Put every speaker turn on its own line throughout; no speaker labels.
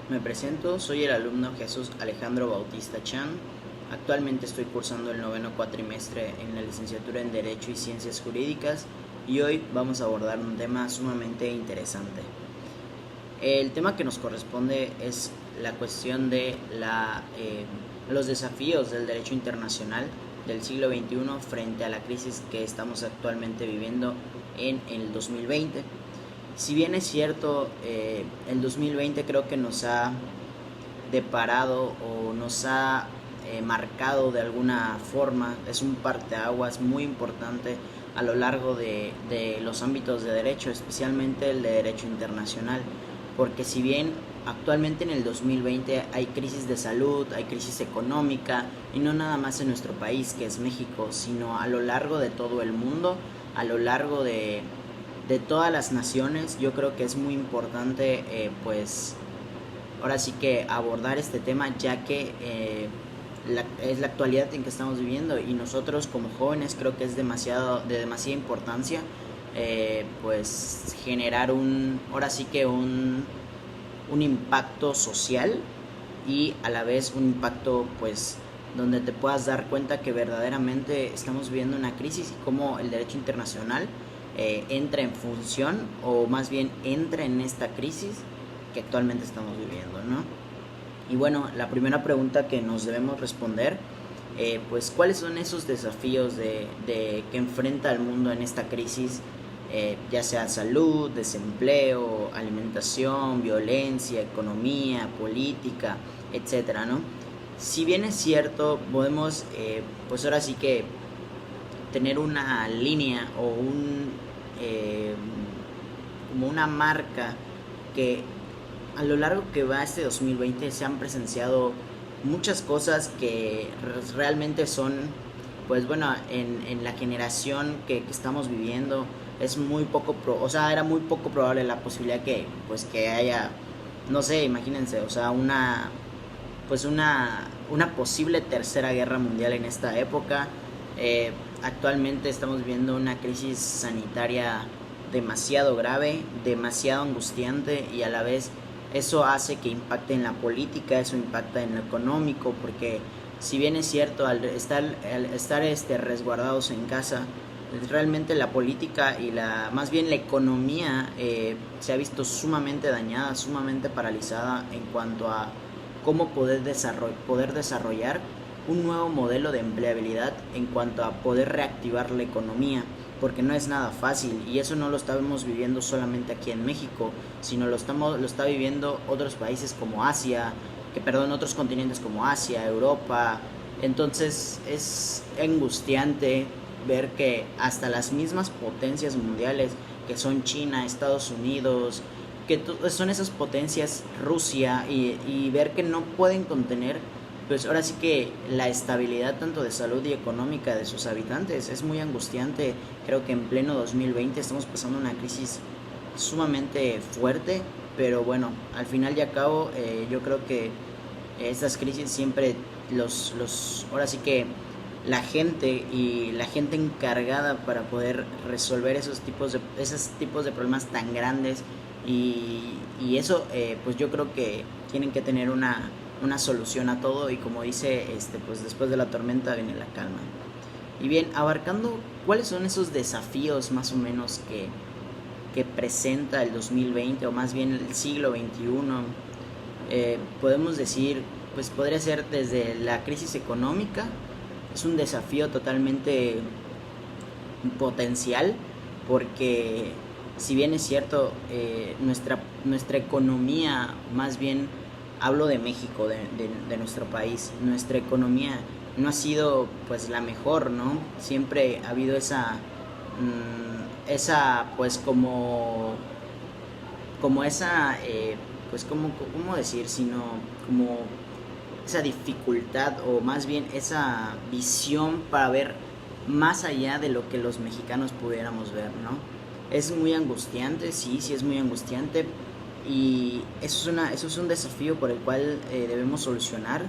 Me presento, soy el alumno Jesús Alejandro Bautista Chan. Actualmente estoy cursando el noveno cuatrimestre en la licenciatura en Derecho y Ciencias Jurídicas y hoy vamos a abordar un tema sumamente interesante. El tema que nos corresponde es la cuestión de los desafíos del derecho internacional del siglo XXI frente a la crisis que estamos actualmente viviendo en el 2020. Si bien es cierto, el 2020 creo que nos ha deparado o nos ha marcado de alguna forma, es un parteaguas muy importante a lo largo de los ámbitos de derecho, especialmente el de derecho internacional, porque si bien actualmente en el 2020 hay crisis de salud, hay crisis económica, y no nada más en nuestro país, que es México, sino a lo largo de todo el mundo, a lo largo de todas las naciones. Yo creo que es muy importante pues ahora sí que abordar este tema, ya que es la actualidad en que estamos viviendo y nosotros como jóvenes creo que es de demasiada importancia pues generar ahora sí que un impacto social y a la vez un impacto pues donde te puedas dar cuenta que verdaderamente estamos viviendo una crisis y cómo el derecho internacional entra en función, o más bien entra en esta crisis que actualmente estamos viviendo, ¿no? Y bueno, la primera pregunta que nos debemos responder, pues cuáles son esos desafíos que enfrenta el mundo en esta crisis, ya sea salud, desempleo, alimentación, violencia, economía, política, etcétera, ¿no? Si bien es cierto, podemos, pues ahora sí que tener una línea o eh, como una marca que a lo largo que va este 2020 se han presenciado muchas cosas que realmente son, pues bueno, en la generación que estamos viviendo es muy poco, o sea, era muy poco probable la posibilidad que, pues que haya, no sé, imagínense, o sea, una posible tercera guerra mundial en esta época. Actualmente estamos viviendo una crisis sanitaria demasiado grave, demasiado angustiante, y a la vez eso hace que impacte en la política, eso impacta en lo económico, porque si bien es cierto, al estar resguardados en casa, realmente la política y más bien la economía se ha visto sumamente dañada, sumamente paralizada en cuanto a cómo poder desarrollar un nuevo modelo de empleabilidad en cuanto a poder reactivar la economía, porque no es nada fácil, y eso no lo estamos viviendo solamente aquí en México, sino lo está viviendo otros países como Asia, otros continentes como Asia, Europa. Entonces es angustiante ver que hasta las mismas potencias mundiales, que son China, Estados Unidos, que son esas potencias, Rusia, y ver que no pueden contener, pues ahora sí que la estabilidad tanto de salud y económica de sus habitantes. Es muy angustiante. Creo que en pleno 2020 estamos pasando una crisis sumamente fuerte, pero bueno, al final y al cabo yo creo que estas crisis siempre ahora sí que la gente encargada para poder resolver esos tipos de problemas tan grandes, y eso pues yo creo que tienen que tener una solución a todo, y como dice pues después de la tormenta viene la calma. Y bien, abarcando cuáles son esos desafíos más o menos que presenta el 2020, o más bien el siglo XXI, podemos decir, pues podría ser desde la crisis económica. Es un desafío totalmente potencial, porque si bien es cierto, nuestra economía, más bien hablo de México, de nuestro país, nuestra economía no ha sido pues la mejor, ¿no? Siempre ha habido esa pues como esa pues cómo decir, sino como esa dificultad, o más bien esa visión para ver más allá de lo que los mexicanos pudiéramos ver, ¿no? Es muy angustiante, sí, sí es muy angustiante, y eso es un desafío por el cual debemos solucionar.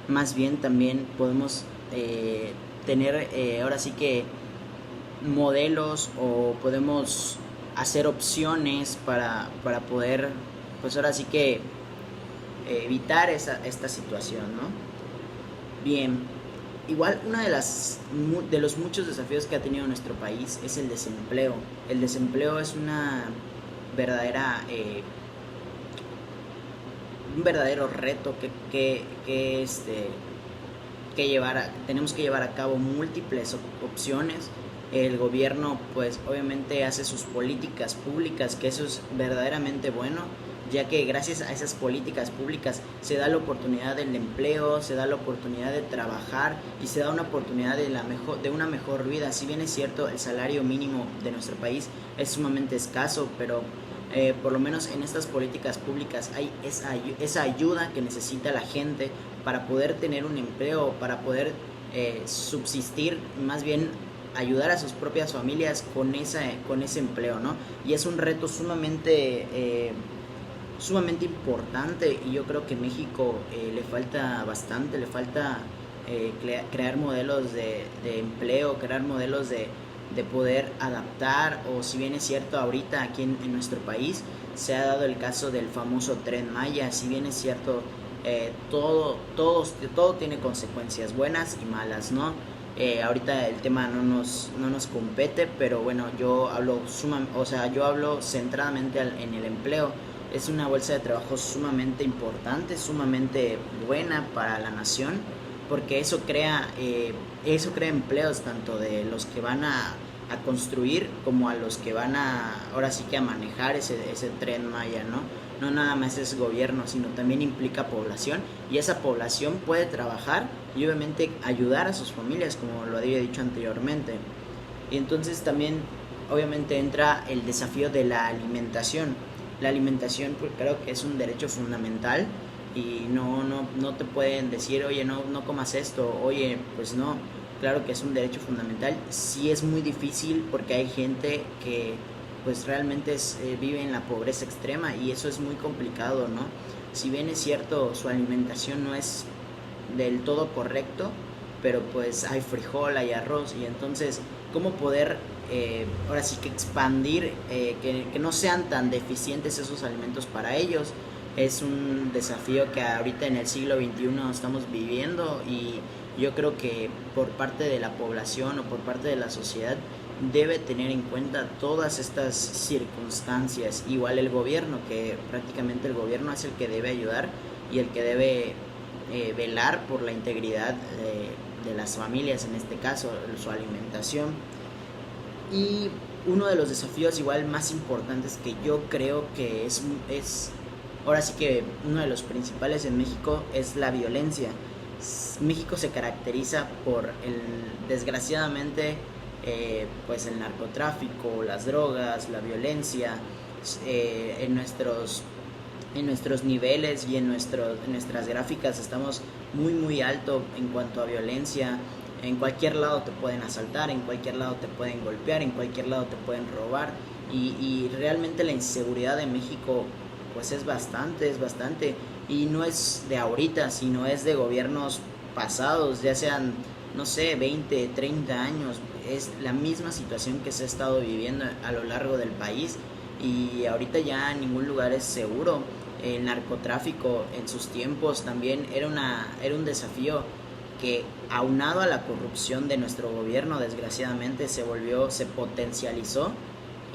Más bien también podemos tener ahora sí que modelos, o podemos hacer opciones para poder, pues ahora sí que evitar esta situación, ¿no? Bien, igual una de los muchos desafíos que ha tenido nuestro país es el desempleo. El desempleo es verdadera un verdadero reto tenemos que llevar a cabo múltiples opciones. El gobierno pues obviamente hace sus políticas públicas, que eso es verdaderamente bueno, ya que gracias a esas políticas públicas se da la oportunidad del empleo, se da la oportunidad de trabajar y se da una oportunidad de una mejor vida. Si bien es cierto, el salario mínimo de nuestro país es sumamente escaso, pero por lo menos en estas políticas públicas hay esa ayuda que necesita la gente para poder tener un empleo, para poder subsistir, más bien ayudar a sus propias familias con ese empleo, ¿no? Y es un reto sumamente importante, y yo creo que México le falta bastante, le falta crear modelos de empleo, crear modelos de poder adaptar. O si bien es cierto, ahorita aquí en nuestro país se ha dado el caso del famoso Tren Maya. Si bien es cierto, todo tiene consecuencias buenas y malas, ¿no? Ahorita el tema no nos compete, pero bueno, yo hablo centradamente en el empleo. Es una bolsa de trabajo sumamente importante, sumamente buena para la nación, porque eso crea empleos tanto de los que van a construir como a los que van ahora sí que a manejar ese Tren Maya, ¿no? No nada más es gobierno, sino también implica población, y esa población puede trabajar y obviamente ayudar a sus familias, como lo había dicho anteriormente. Y entonces también obviamente entra el desafío de la alimentación. La alimentación, pues, creo que es un derecho fundamental, y no te pueden decir, oye, no comas esto, oye, pues no. Claro que es un derecho fundamental. Sí es muy difícil porque hay gente que pues realmente vive en la pobreza extrema, y eso es muy complicado, ¿no? Si bien es cierto, su alimentación no es del todo correcto, pero pues hay frijol, hay arroz, y entonces cómo poder ahora sí que expandir, que no sean tan deficientes esos alimentos para ellos. Es un desafío que ahorita en el siglo XXI estamos viviendo, y yo creo que por parte de la población o por parte de la sociedad debe tener en cuenta todas estas circunstancias. Igual el gobierno, que prácticamente el gobierno es el que debe ayudar y el que debe velar por la integridad de las familias, en este caso su alimentación. Y uno de los desafíos igual más importantes, que yo creo que es ahora sí que uno de los principales en México, es la violencia. México se caracteriza por desgraciadamente, pues el narcotráfico, las drogas, la violencia, en nuestros niveles y en nuestras gráficas estamos muy alto en cuanto a violencia. En cualquier lado te pueden asaltar, en cualquier lado te pueden golpear, en cualquier lado te pueden robar, y realmente la inseguridad de México pues es bastante, y no es de ahorita, sino es de gobiernos pasados, ya sean, no sé, 20, 30 años. Es la misma situación que se ha estado viviendo a lo largo del país, y ahorita ya ningún lugar es seguro. El narcotráfico en sus tiempos también era un desafío que, aunado a la corrupción de nuestro gobierno, desgraciadamente se potencializó.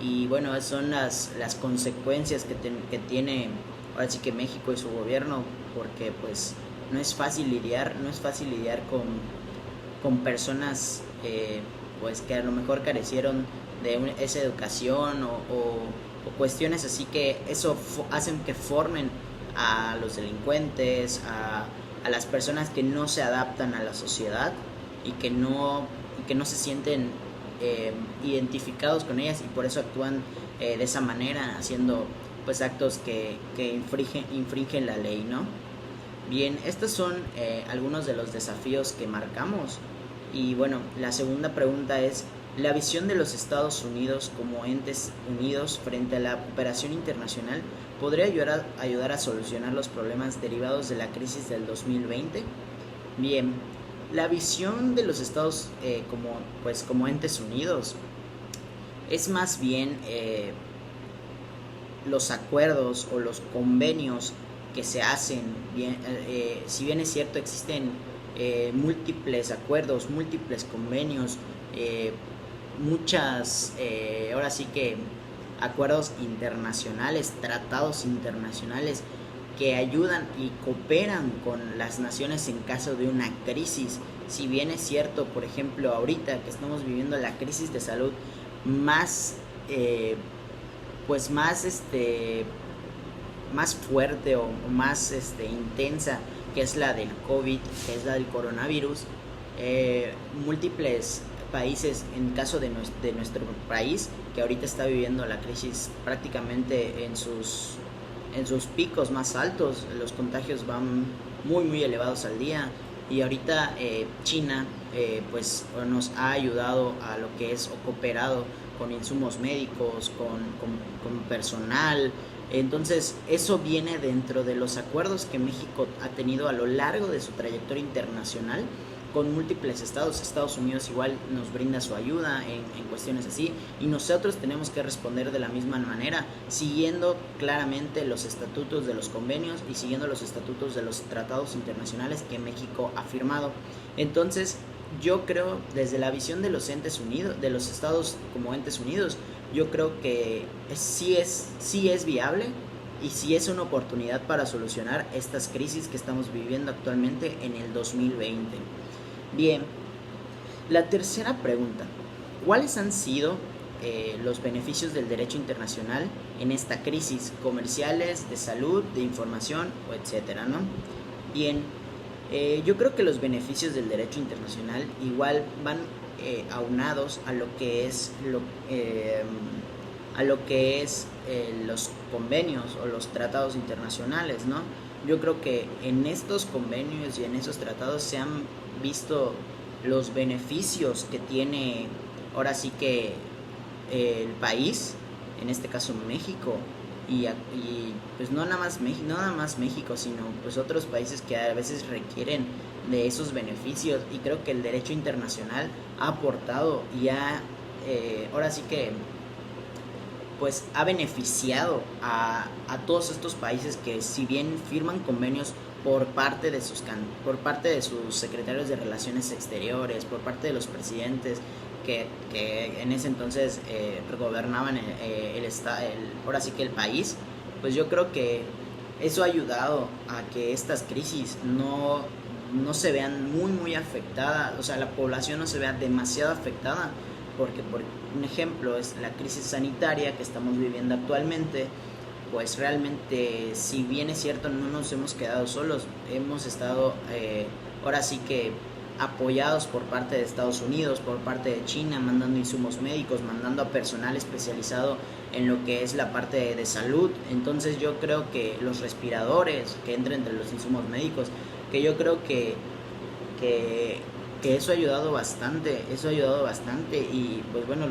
Y bueno, son las consecuencias que tiene ahora sí que México y su gobierno, porque pues no es fácil lidiar con personas pues que a lo mejor carecieron de esa educación, o cuestiones así, que eso hacen que formen a los delincuentes, a las personas que no se adaptan a la sociedad, y que no se sienten identificados con ellas, y por eso actúan de esa manera, haciendo pues actos que infringen la ley, ¿no? Bien, estos son algunos de los desafíos que marcamos. Y bueno, la segunda pregunta es: ¿la visión de los Estados Unidos como entes unidos frente a la cooperación internacional podría ayudar a solucionar los problemas derivados de la crisis del 2020? Bien, la visión de los Estados como entes unidos es más bien los acuerdos o los convenios que se hacen, bien, si bien es cierto existen múltiples acuerdos, múltiples convenios, muchas, ahora sí que acuerdos internacionales, tratados internacionales que ayudan y cooperan con las naciones en caso de una crisis. Si bien es cierto, por ejemplo, ahorita que estamos viviendo la crisis de salud más, pues más fuerte o más intensa, que es la del COVID, que es la del coronavirus, múltiples países, en caso de nuestro país, que ahorita está viviendo la crisis prácticamente en sus picos más altos, los contagios van muy elevados al día, y ahorita China pues nos ha ayudado a lo que es, o cooperado con insumos médicos, con personal. Entonces eso viene dentro de los acuerdos que México ha tenido a lo largo de su trayectoria internacional con múltiples estados. Estados Unidos igual nos brinda su ayuda en cuestiones así, y nosotros tenemos que responder de la misma manera, siguiendo claramente los estatutos de los convenios y siguiendo los estatutos de los tratados internacionales que México ha firmado. Entonces yo creo, desde la visión de los entes unidos, de los estados como entes unidos, yo creo que sí es viable y sí es una oportunidad para solucionar estas crisis que estamos viviendo actualmente en el 2020. Bien, la tercera pregunta: ¿cuáles han sido los beneficios del derecho internacional en esta crisis, comerciales, de salud, de información, o etcétera, ¿no? Bien, yo creo que los beneficios del derecho internacional igual van aunados a lo que es los convenios o los tratados internacionales, ¿no? Yo creo que en estos convenios y en esos tratados se han visto los beneficios que tiene ahora sí que el país, en este caso México, y pues no nada más México, sino pues otros países que a veces requieren de esos beneficios, y creo que el derecho internacional ha aportado y ahora sí que pues ha beneficiado a todos estos países que, si bien firman convenios por parte de sus secretarios de Relaciones Exteriores, por parte de los presidentes que en ese entonces gobernaban ahora sí que el país, pues yo creo que eso ha ayudado a que estas crisis no se vean muy afectadas, o sea, la población no se vea demasiado afectada, porque por un ejemplo es la crisis sanitaria que estamos viviendo actualmente. Pues realmente, si bien es cierto, no nos hemos quedado solos, hemos estado ahora sí que apoyados por parte de Estados Unidos, por parte de China, mandando insumos médicos, mandando a personal especializado en lo que es la parte de salud. Entonces yo creo que los respiradores que entran entre los insumos médicos, que yo creo que eso ha ayudado bastante, y pues bueno,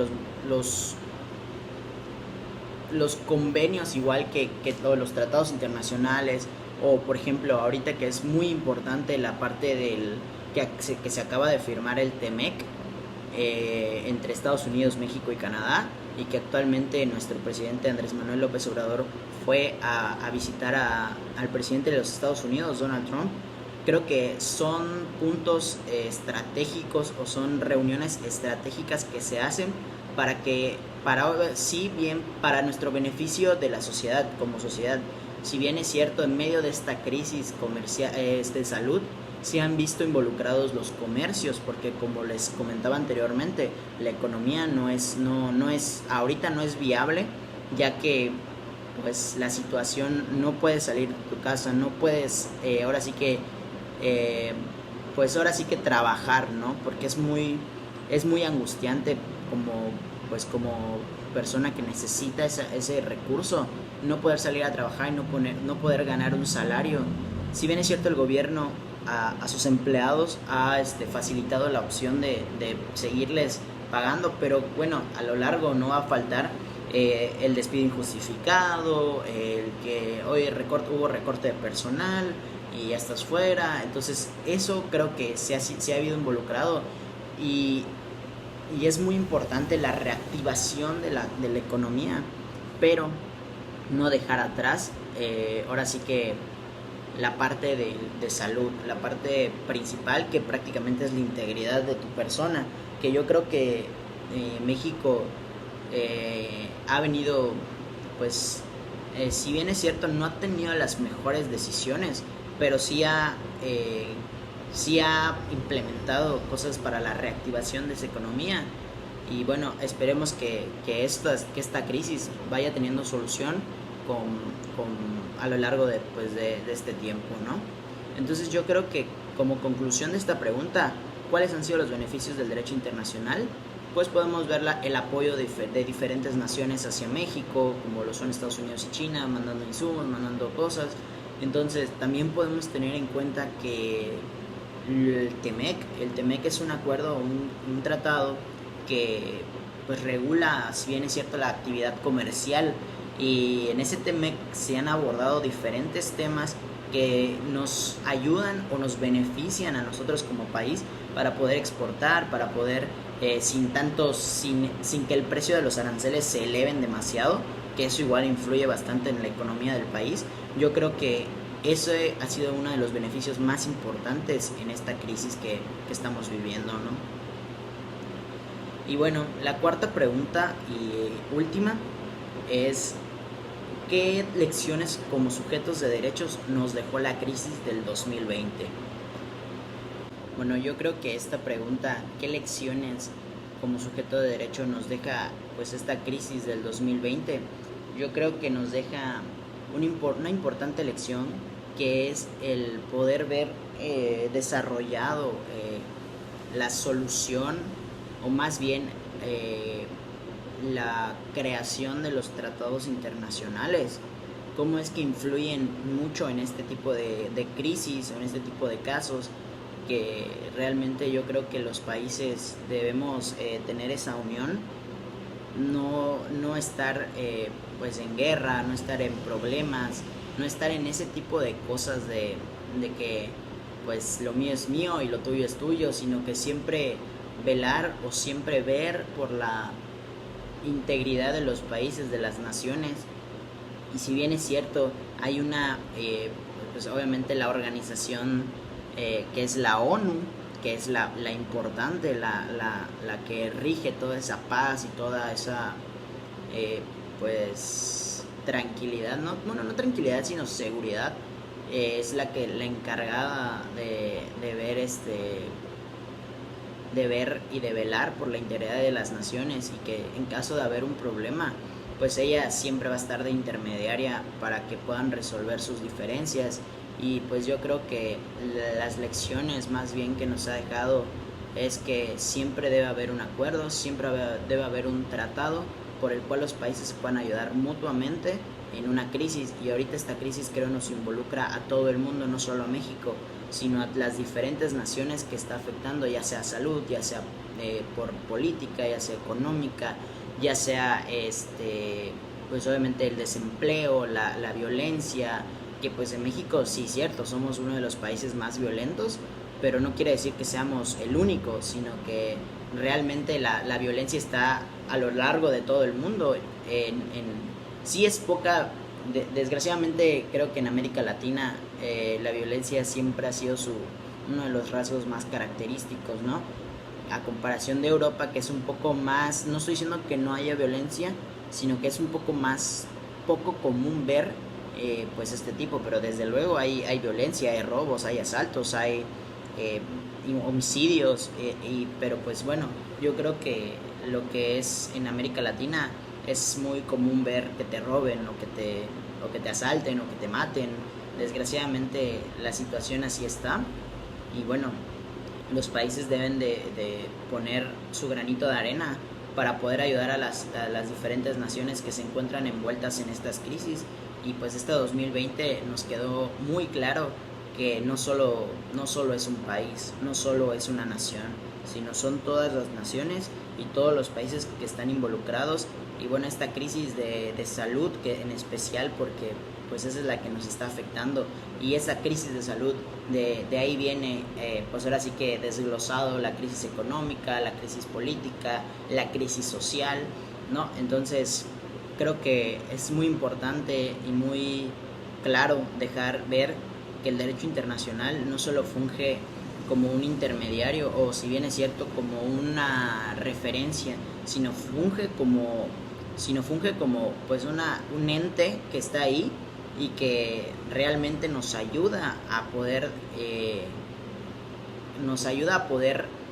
los convenios, igual que todos los tratados internacionales, o por ejemplo ahorita que es muy importante la parte que se acaba de firmar el TEMEC entre Estados Unidos, México y Canadá, y que actualmente nuestro presidente Andrés Manuel López Obrador fue a visitar al presidente de los Estados Unidos, Donald Trump. Creo que son puntos estratégicos, o son reuniones estratégicas que se hacen para nuestro beneficio de la sociedad, como sociedad. Si bien es cierto, en medio de esta crisis comercial, de salud, se han visto involucrados los comercios, porque como les comentaba anteriormente, la economía ahorita no es viable, ya que pues la situación, no puedes salir de tu casa, no puedes ahora sí que trabajar, ¿no? Porque es muy angustiante como persona que necesita ese recurso, no poder salir a trabajar y no poder ganar un salario. Si bien es cierto, el gobierno a sus empleados ha facilitado la opción de seguirles pagando, pero bueno, a lo largo no va a faltar el despido injustificado, el que hoy hubo recorte de personal y ya estás fuera. Entonces eso creo que se ha habido involucrado, y es muy importante la reactivación de la economía, pero no dejar atrás ahora sí que la parte de salud, la parte principal que prácticamente es la integridad de tu persona, que yo creo que México ha venido, pues, si bien es cierto, no ha tenido las mejores decisiones, pero sí ha implementado cosas para la reactivación de esa economía. Y bueno, esperemos que esta crisis vaya teniendo solución con, a lo largo de este tiempo, ¿no? Entonces yo creo que como conclusión de esta pregunta, ¿cuáles han sido los beneficios del derecho internacional? Pues podemos ver el apoyo de diferentes naciones hacia México, como lo son Estados Unidos y China, mandando insumos, mandando cosas. Entonces también podemos tener en cuenta que el TEMEC es un acuerdo, un tratado que pues regula, si bien es cierto, la actividad comercial, y en ese TEMEC se han abordado diferentes temas que nos ayudan o nos benefician a nosotros como país para poder exportar, para poder sin que el precio de los aranceles se eleven demasiado, que eso igual influye bastante en la economía del país. Yo creo que eso ha sido uno de los beneficios más importantes en esta crisis que estamos viviendo, ¿no? Y bueno, la cuarta pregunta y última es: ¿qué lecciones como sujetos de derechos nos dejó la crisis del 2020? Bueno, yo creo que esta pregunta, ¿qué lecciones como sujeto de derecho nos deja pues esta crisis del 2020? Yo creo que nos deja una importante lección, que es el poder ver desarrollado la solución, o más bien la creación de los tratados internacionales, cómo es que influyen mucho en este tipo de crisis o en este tipo de casos, que realmente yo creo que los países debemos tener esa unión, no estar pues en guerra, no estar en problemas, no estar en ese tipo de cosas de que pues lo mío es mío y lo tuyo es tuyo, sino que siempre velar o siempre ver por la integridad de los países, de las naciones. Y si bien es cierto, hay pues obviamente la organización que es la ONU, que es la importante, la que rige toda esa paz y toda esa pues tranquilidad, no tranquilidad, sino seguridad, es la encargada de ver y de velar por la integridad de las naciones, y que en caso de haber un problema, pues ella siempre va a estar de intermediaria para que puedan resolver sus diferencias. Y pues yo creo que las lecciones más bien que nos ha dejado es que siempre debe haber un acuerdo, siempre debe haber un tratado por el cual los países se puedan ayudar mutuamente en una crisis. Y ahorita esta crisis creo nos involucra a todo el mundo, no solo a México, sino a las diferentes naciones que está afectando, ya sea salud, ya sea por política, ya sea económica, ya sea pues obviamente el desempleo, la violencia, que pues en México sí, cierto, somos uno de los países más violentos, pero no quiere decir que seamos el único, sino que realmente la violencia está a lo largo de todo el mundo. Sí es poca, desgraciadamente creo que en América Latina la violencia siempre ha sido uno de los rasgos más característicos, ¿no? A comparación de Europa, que es un poco más, no estoy diciendo que no haya violencia, sino que es un poco más poco común ver pues este tipo, pero desde luego hay violencia, hay robos, hay asaltos, hay homicidios, pero pues bueno, yo creo que lo que es en América Latina es muy común ver que te roben o que te asalten o que te maten. Desgraciadamente la situación así está, y bueno, los países deben de poner su granito de arena para poder ayudar a las diferentes naciones que se encuentran envueltas en estas crisis. Y pues este 2020 nos quedó muy claro que no solo es un país, no solo es una nación, sino son todas las naciones y todos los países que están involucrados. Y bueno, esta crisis de salud, que en especial, porque pues esa es la que nos está afectando, y esa crisis de salud, de ahí viene pues ahora sí que desglosado la crisis económica, la crisis política, la crisis social, ¿no? Entonces creo que es muy importante y muy claro dejar ver que el derecho internacional no solo funge como un intermediario, o si bien es cierto como una referencia, sino funge como pues un ente que está ahí y que realmente nos ayuda a poder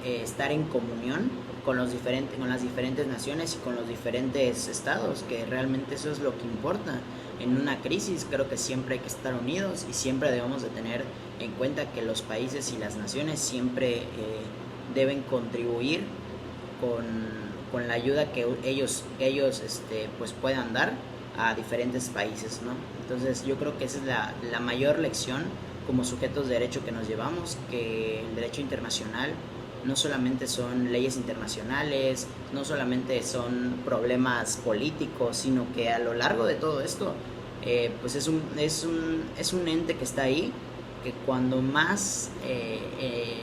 estar en comunión con las diferentes naciones y con los diferentes estados, que realmente eso es lo que importa. En una crisis creo que siempre hay que estar unidos y siempre debemos de tener en cuenta que los países y las naciones siempre deben contribuir con la ayuda que ellos pues puedan dar a diferentes países, ¿no? Entonces yo creo que esa es la mayor lección como sujetos de derecho que nos llevamos, que el derecho internacional no solamente son leyes internacionales, no solamente son problemas políticos, sino que a lo largo de todo esto, pues es un ente que está ahí, que cuando más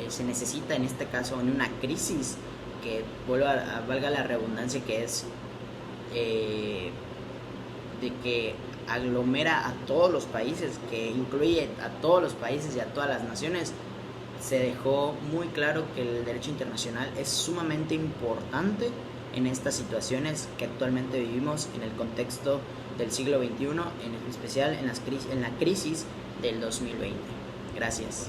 se necesita, en este caso en una crisis, que valga la redundancia, que es de que aglomera a todos los países, que incluye a todos los países y a todas las naciones, se dejó muy claro que el derecho internacional es sumamente importante en estas situaciones que actualmente vivimos en el contexto del siglo XXI, en especial en la crisis del 2020. Gracias.